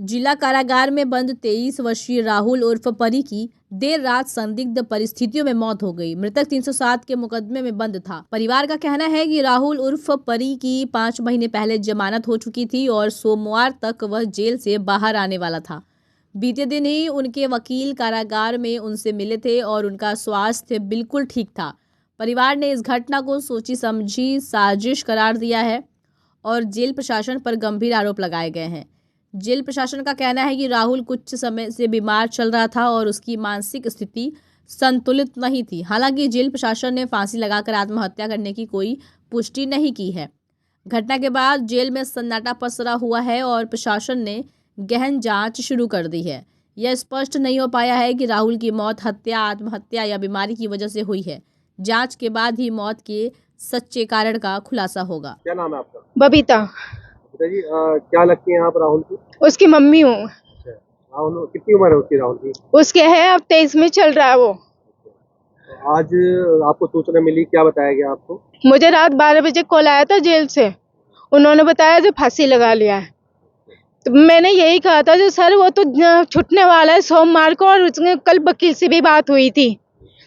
जिला कारागार में बंद 23 वर्षीय राहुल उर्फ परी की देर रात संदिग्ध परिस्थितियों में मौत हो गई। मृतक 307 के मुकदमे में बंद था। परिवार का कहना है कि राहुल उर्फ परी की 5 महीने पहले जमानत हो चुकी थी और सोमवार तक वह जेल से बाहर आने वाला था। बीते दिन ही उनके वकील कारागार में उनसे मिले थे और उनका स्वास्थ्य बिल्कुल ठीक था। परिवार ने इस घटना को सोची समझी साजिश करार दिया है और जेल प्रशासन पर गंभीर आरोप लगाए गए हैं। जेल प्रशासन का कहना है कि राहुल कुछ समय से बीमार चल रहा था और उसकी मानसिक स्थिति संतुलित नहीं थी। हालांकि जेल प्रशासन ने फांसी लगाकर आत्महत्या करने की कोई पुष्टि नहीं की है। घटना के बाद जेल में सन्नाटा पसरा हुआ है और प्रशासन ने गहन जांच शुरू कर दी है। यह स्पष्ट नहीं हो पाया है कि राहुल की मौत हत्या, आत्महत्या या बीमारी की वजह से हुई है। जांच के बाद ही मौत के सच्चे कारण का खुलासा होगा। क्या नाम है आपका? बबीता। जी, क्या लगती है आप राहुल की? उसकी मम्मी हूँ। राहुल कितनी उम्र है उसकी? राहुल की उसके है अब 23 में चल रहा है वो। तो आज आपको सूचना मिली, क्या बताया गया आपको? मुझे रात 12 बजे कॉल आया था जेल से। उन्होंने बताया जो फांसी लगा लिया है। तो मैंने यही कहा था जो सर वो तो छूटने वाला है सोमवार को, और उसने कल वकील से भी बात हुई थी।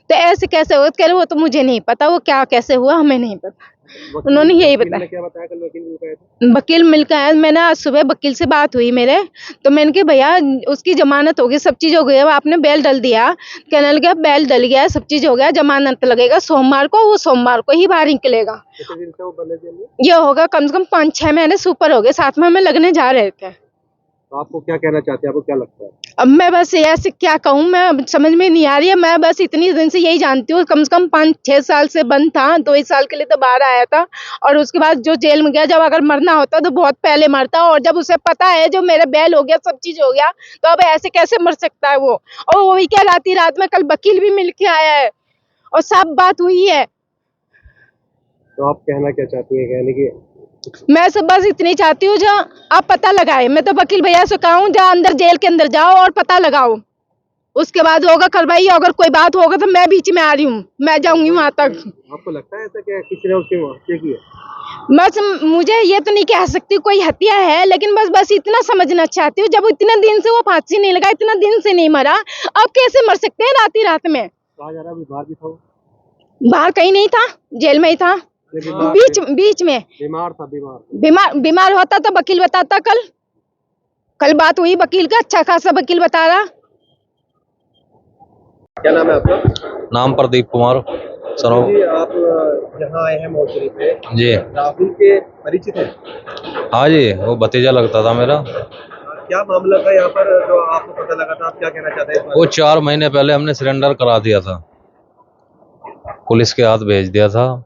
तो ऐसे कैसे हुआ? कह रहे वो तो मुझे नहीं पता, वो क्या कैसे हुआ हमें नहीं पता। उन्होंने यही बताया। क्या बताया कल वकील मिल गए थे? वकील मिलकर आया। मैंने आज सुबह वकील से बात हुई मेरे, तो मैंने कहा भैया उसकी जमानत हो गई, सब चीज हो गई, अब आपने बेल डल दिया। कहने लगा बेल डल गया, सब चीज हो गया, जमानत लगेगा सोमवार को, वो सोमवार को ही बाहर निकलेगा। कितने दिन से वो बंद है जेल में? ये होगा कम से कम 5-6 महीने से ऊपर हो गए, साथ में हमें लगने जा रहे थे। तो आपको क्या कहना चाहते हैं? आपको क्या लगता है? अब मैं बस ऐसे क्या कहूँ, मैं समझ में नहीं आ रही है। मैं बस इतनी दिन से यही जानती हूँ, कम से कम 5-6 साल से बंद था, 2 ही साल के लिए तो बाहर आया था। और उसके बाद जो जेल में गया, जब अगर मरना होता तो बहुत पहले मरता, और जब उसे पता है जो मेरा बेल हो गया, सब चीज हो गया, तो अब ऐसे कैसे मर सकता है वो? और वही क्या रात में कल वकील भी मिल के आया है और सब बात हुई है। तो आप कहना क्या चाहती है? कहने की मैं सब बस इतनी चाहती हूँ जो आप पता लगाए। मैं तो वकील भैया से कहूँ जो अंदर जेल के अंदर जाओ और पता लगाओ, उसके बाद होगा कार्रवाई। अगर कोई बात होगा तो मैं बीच में आ रही हूँ, मैं जाऊंगी वहां तक। आपको लगता है ऐसा कि किसी ने उसकी हत्या की है? बस मुझे ये तो नहीं कह सकती कोई हत्या है, लेकिन बस इतना समझना चाहती हूँ, जब इतने दिन से वो फांसी नहीं लगा, इतना दिन से नहीं मरा, अब कैसे मर सकते हैं रात में? कहा जा रहा है बाहर भी था वो? बाहर कहीं नहीं था, जेल में ही था। बीच में बीमार होता तो वकील बताता। कल बात हुई वकील का, अच्छा खासा वकील बता रहा। क्या नाम है आपका? नाम प्रदीप कुमार सरो। जी, आप यहाँ आए हैं मोर्चरी पे जी राहुल के परिचित हैं? हाँ जी, वो भतीजा लगता था मेरा। क्या मामला था यहाँ पर जो आपको पता लगा था? आप क्या कहना चाहते हैं? वो 4 महीने पहले हमने सरेंडर करा दिया था, पुलिस के हाथ भेज दिया था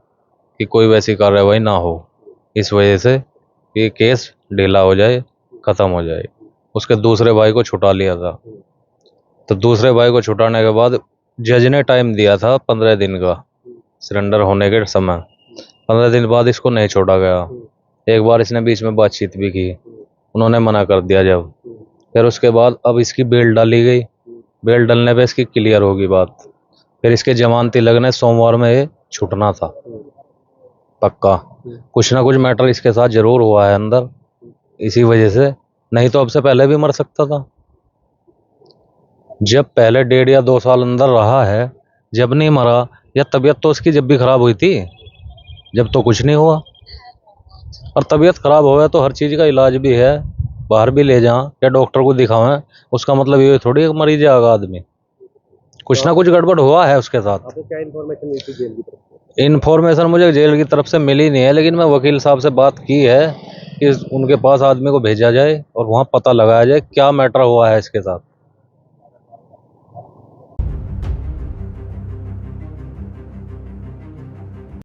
कि कोई वैसी कार्रवाई ना हो, इस वजह से ये केस ढीला हो जाए, खत्म हो जाए। उसके दूसरे भाई को छुटा लिया था। तो दूसरे भाई को छुटाने के बाद जज ने टाइम दिया था 15 दिन का सरेंडर होने के समय। 15 दिन बाद इसको नहीं छोड़ा गया। एक बार इसने बीच में बातचीत भी की, उन्होंने मना कर दिया जब। फिर उसके बाद अब इसकी बेल डाली गई। बेल डलने पे इसकी क्लियर होगी बात। फिर इसके जमानती लगने सोमवार में ये छूटना था पक्का। कुछ ना कुछ मैटर इसके साथ जरूर हुआ है अंदर, इसी वजह से, नहीं तो अब से पहले भी मर सकता था। जब पहले 1.5 या 2 साल अंदर रहा है, जब नहीं मरा, या तबीयत तो उसकी जब भी खराब हुई थी, जब तो कुछ नहीं हुआ। और तबीयत खराब हो गया तो हर चीज का इलाज भी है, बाहर भी ले जाएं या डॉक्टर को दिखावें, उसका मतलब ये थोड़ी मरीज जाएगा आदमी। कुछ ना कुछ गड़बड़ हुआ है उसके साथ। आपको क्या इन्फॉर्मेशन मिली थी जेल की तरफ से? इन्फॉर्मेशन मुझे जेल की तरफ से मिली नहीं है, लेकिन मैं वकील साहब से बात की है कि उनके पास आदमी को भेजा जाए और वहाँ पता लगाया जाए क्या मैटर हुआ है इसके साथ।